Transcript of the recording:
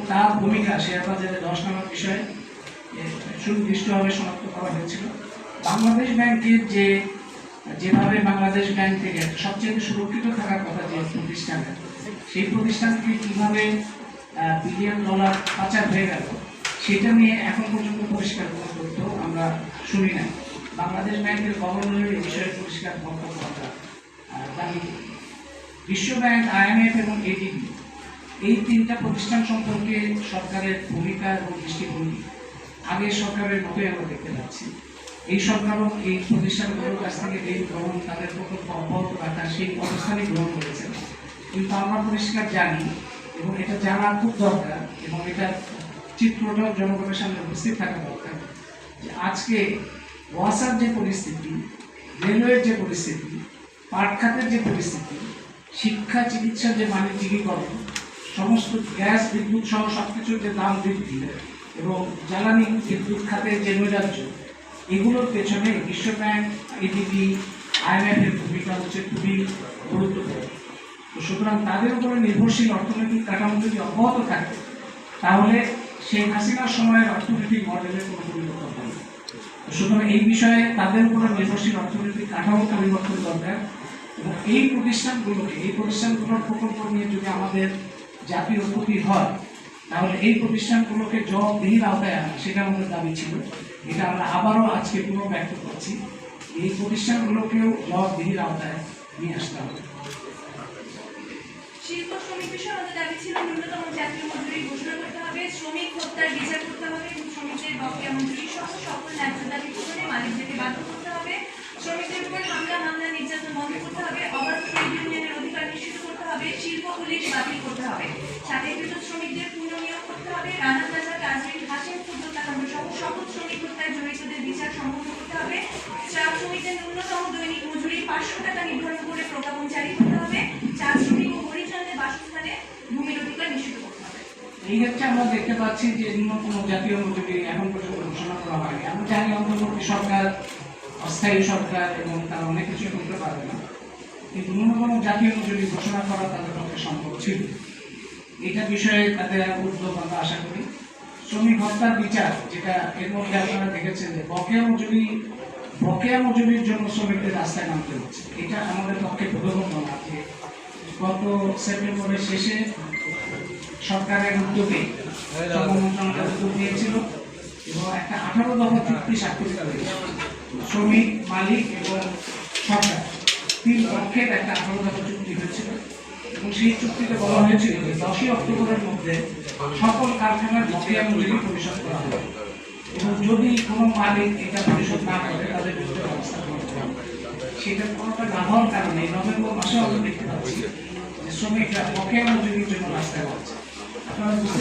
তার ভূমিকা শেয়ার বাজারে ধস নামার বিষয়ে সুনির্দিষ্টভাবে শনাক্ত করা হয়েছিল। বাংলাদেশ ব্যাংকের যেভাবে বাংলাদেশ ব্যাংক থেকে সবচেয়ে সুরক্ষিত থাকার কথা যে প্রতিষ্ঠানটা, সেই প্রতিষ্ঠানকে কীভাবে বিলিয়ন ডলার পাচার হয়ে গেল সেটা নিয়ে এখন পর্যন্ত পরিষ্কার কোনো তথ্য আমরা শুনি না। বাংলাদেশ ব্যাংকের গভর্নরের এই বিষয়ে পরিষ্কার বক্তব্য আমরা দাবি করি। বিশ্বব্যাংক, IMF এবং ADB এই তিনটা প্রতিষ্ঠান সম্পর্কে সরকারের ভূমিকা এবং দৃষ্টিভঙ্গি আগের সরকারের মতোই আমরা দেখতে পাচ্ছি। এই সরকারও এই প্রতিষ্ঠানগুলোর কাছ থেকে ঋণ গ্রহণ, তাদের প্রকল্প অব্যাহত রাখা সেই অবস্থানই গ্রহণ করেছেন। কিন্তু আমরা পরিষ্কার জানি এবং এটা জানা খুব দরকার এবং এটা চিত্রটাও জনগণের সামনে উপস্থিত থাকা দরকার যে আজকে ওয়াসার যে পরিস্থিতি, রেলওয়ের যে পরিস্থিতি, পাট খাতের যে পরিস্থিতি, শিক্ষা চিকিৎসার যে বাণিজ্যিকীকরণ, সমস্ত গ্যাস বিদ্যুৎ সহ সবকিছুর যে দাম বৃদ্ধি এবং জ্বালানি বিদ্যুৎ খাতের যে নৈরাজ্য, এগুলোর পেছনে বিশ্বব্যাংক, ADB, IMF এর ভূমিকা হচ্ছে খুবই গুরুত্বপূর্ণ। তো সুতরাং তাদের উপরে নির্ভরশীল অর্থনৈতিক কাঠামো যদি অব্যাহত থাকে তাহলে শেখ হাসিনার সময়ের অর্থনৈতিক মডেলের কোনো পরিবর্তন হবে না। সুতরাং এই বিষয়ে তাদের উপরে নির্ভরশীল অর্থনৈতিক কাঠামো পরিবর্তন দরকার এবং এই প্রতিষ্ঠানগুলোর প্রকল্প নিয়ে যদি আমাদের জাতীয় ক্ষতি হয় তাহলে এই প্রতিষ্ঠানগুলোকে জবাবদিহির আওতায় আনা সেটা আমাদের দাবি ছিল। এটা আমরা আবারও আজকে পুনর্ব্যক্ত করছি, এই প্রতিষ্ঠানগুলোকেও জবাবদিহির আওতায় নিয়ে আসতে হবে। শিল্প শ্রমিক বিষয়ে আমাদের দাবি ছিল ন্যূনতম জাতীয় মজুরি ঘোষণা করতে হবে, শ্রমিক হত্যার বিচার করতে হবে এবং শ্রমিকদের বকেয়া মজুরি সহ সকল ন্যায্য দাবি পূরণে মালিকদেরকে বাধ্য করতে হবে, শ্রমিকদের উপর হামলা নির্যাতন বন্ধ করতে হবে, অবাধ শ্রমিক ইউনিয়নের অধিকার নিশ্চিত করতে হবে, শিল্প পুলিশ বাতিল করতে হবে, চাকরিচ্যুত শ্রমিকদের পুনর্নিয়োগ করতে হবে, রানা প্লাজা, কাজরিন, হাসিম, ক্ষুদ্র কাঠামো সহ সকল শ্রমিক হত্যায় জড়িতদের বিচার সম্পন্ন করতে হবে, চা শ্রমিকদের ন্যূনতম দৈনিক মজুরি 500 টাকা নির্ধারণ করে প্রজ্ঞাপন জারি করতে হবে, চা শ্রমিক ও হরিজনদের বাসস্থানে ভূমির অধিকার নিশ্চিত করতে হবে। এই ক্ষেত্রে আমরা দেখতে পাচ্ছি যে ন্যূনতম জাতীয় মজুরি এখন পর্যন্ত ঘোষণা করা হয়নি। আমি জানি অন্তর্বর্তী সরকার অস্থায়ী সরকার এবং তারা অনেক কিছু করতে পারবে না, কিন্তু ন্যূনতম জাতীয় মজুরি ঘোষণা করা তাদের পক্ষে সম্ভব ছিল। এটা বিষয়ে তাদের উদ্যোগ আমরা আশা করি। শ্রমিক হত্যার বিচার, যেটা এর মধ্যে আপনারা দেখেছেন যে বকেয়া মজুরির জন্য শ্রমিকদের রাস্তায় নামতে হচ্ছে, এটা আমাদের পক্ষে বোধগম্য না। যে গত সেপ্টেম্বরের শেষে সরকারের উদ্যোগে মন্ত্রণালয় উদ্যোগ নিয়েছিল এবং একটা 18 দফা চুক্তি স্বাক্ষরিত হয়েছে। শ্রমিক, মালিক এবং সরকার তিন পক্ষের একটা 18 দফা চুক্তি হয়েছিল এবং সেই চুক্তিতে বলা হয়েছিল যে 10ই অক্টোবরের মধ্যে সকল কারখানার বকেয়া মজুরি পরিশোধ করা হবে এবং যদি কোনো মালিক এটা পরিশোধ না করে তাদের বিরুদ্ধে ব্যবস্থা করতে হবে। সেটা কোনোটা না হওয়ার কারণে নভেম্বর মাসে আমরা দেখতে পাচ্ছি যে শ্রমিকরা বকেয়া মজুরির জন্য রাস্তায় যাচ্ছে। আপনারা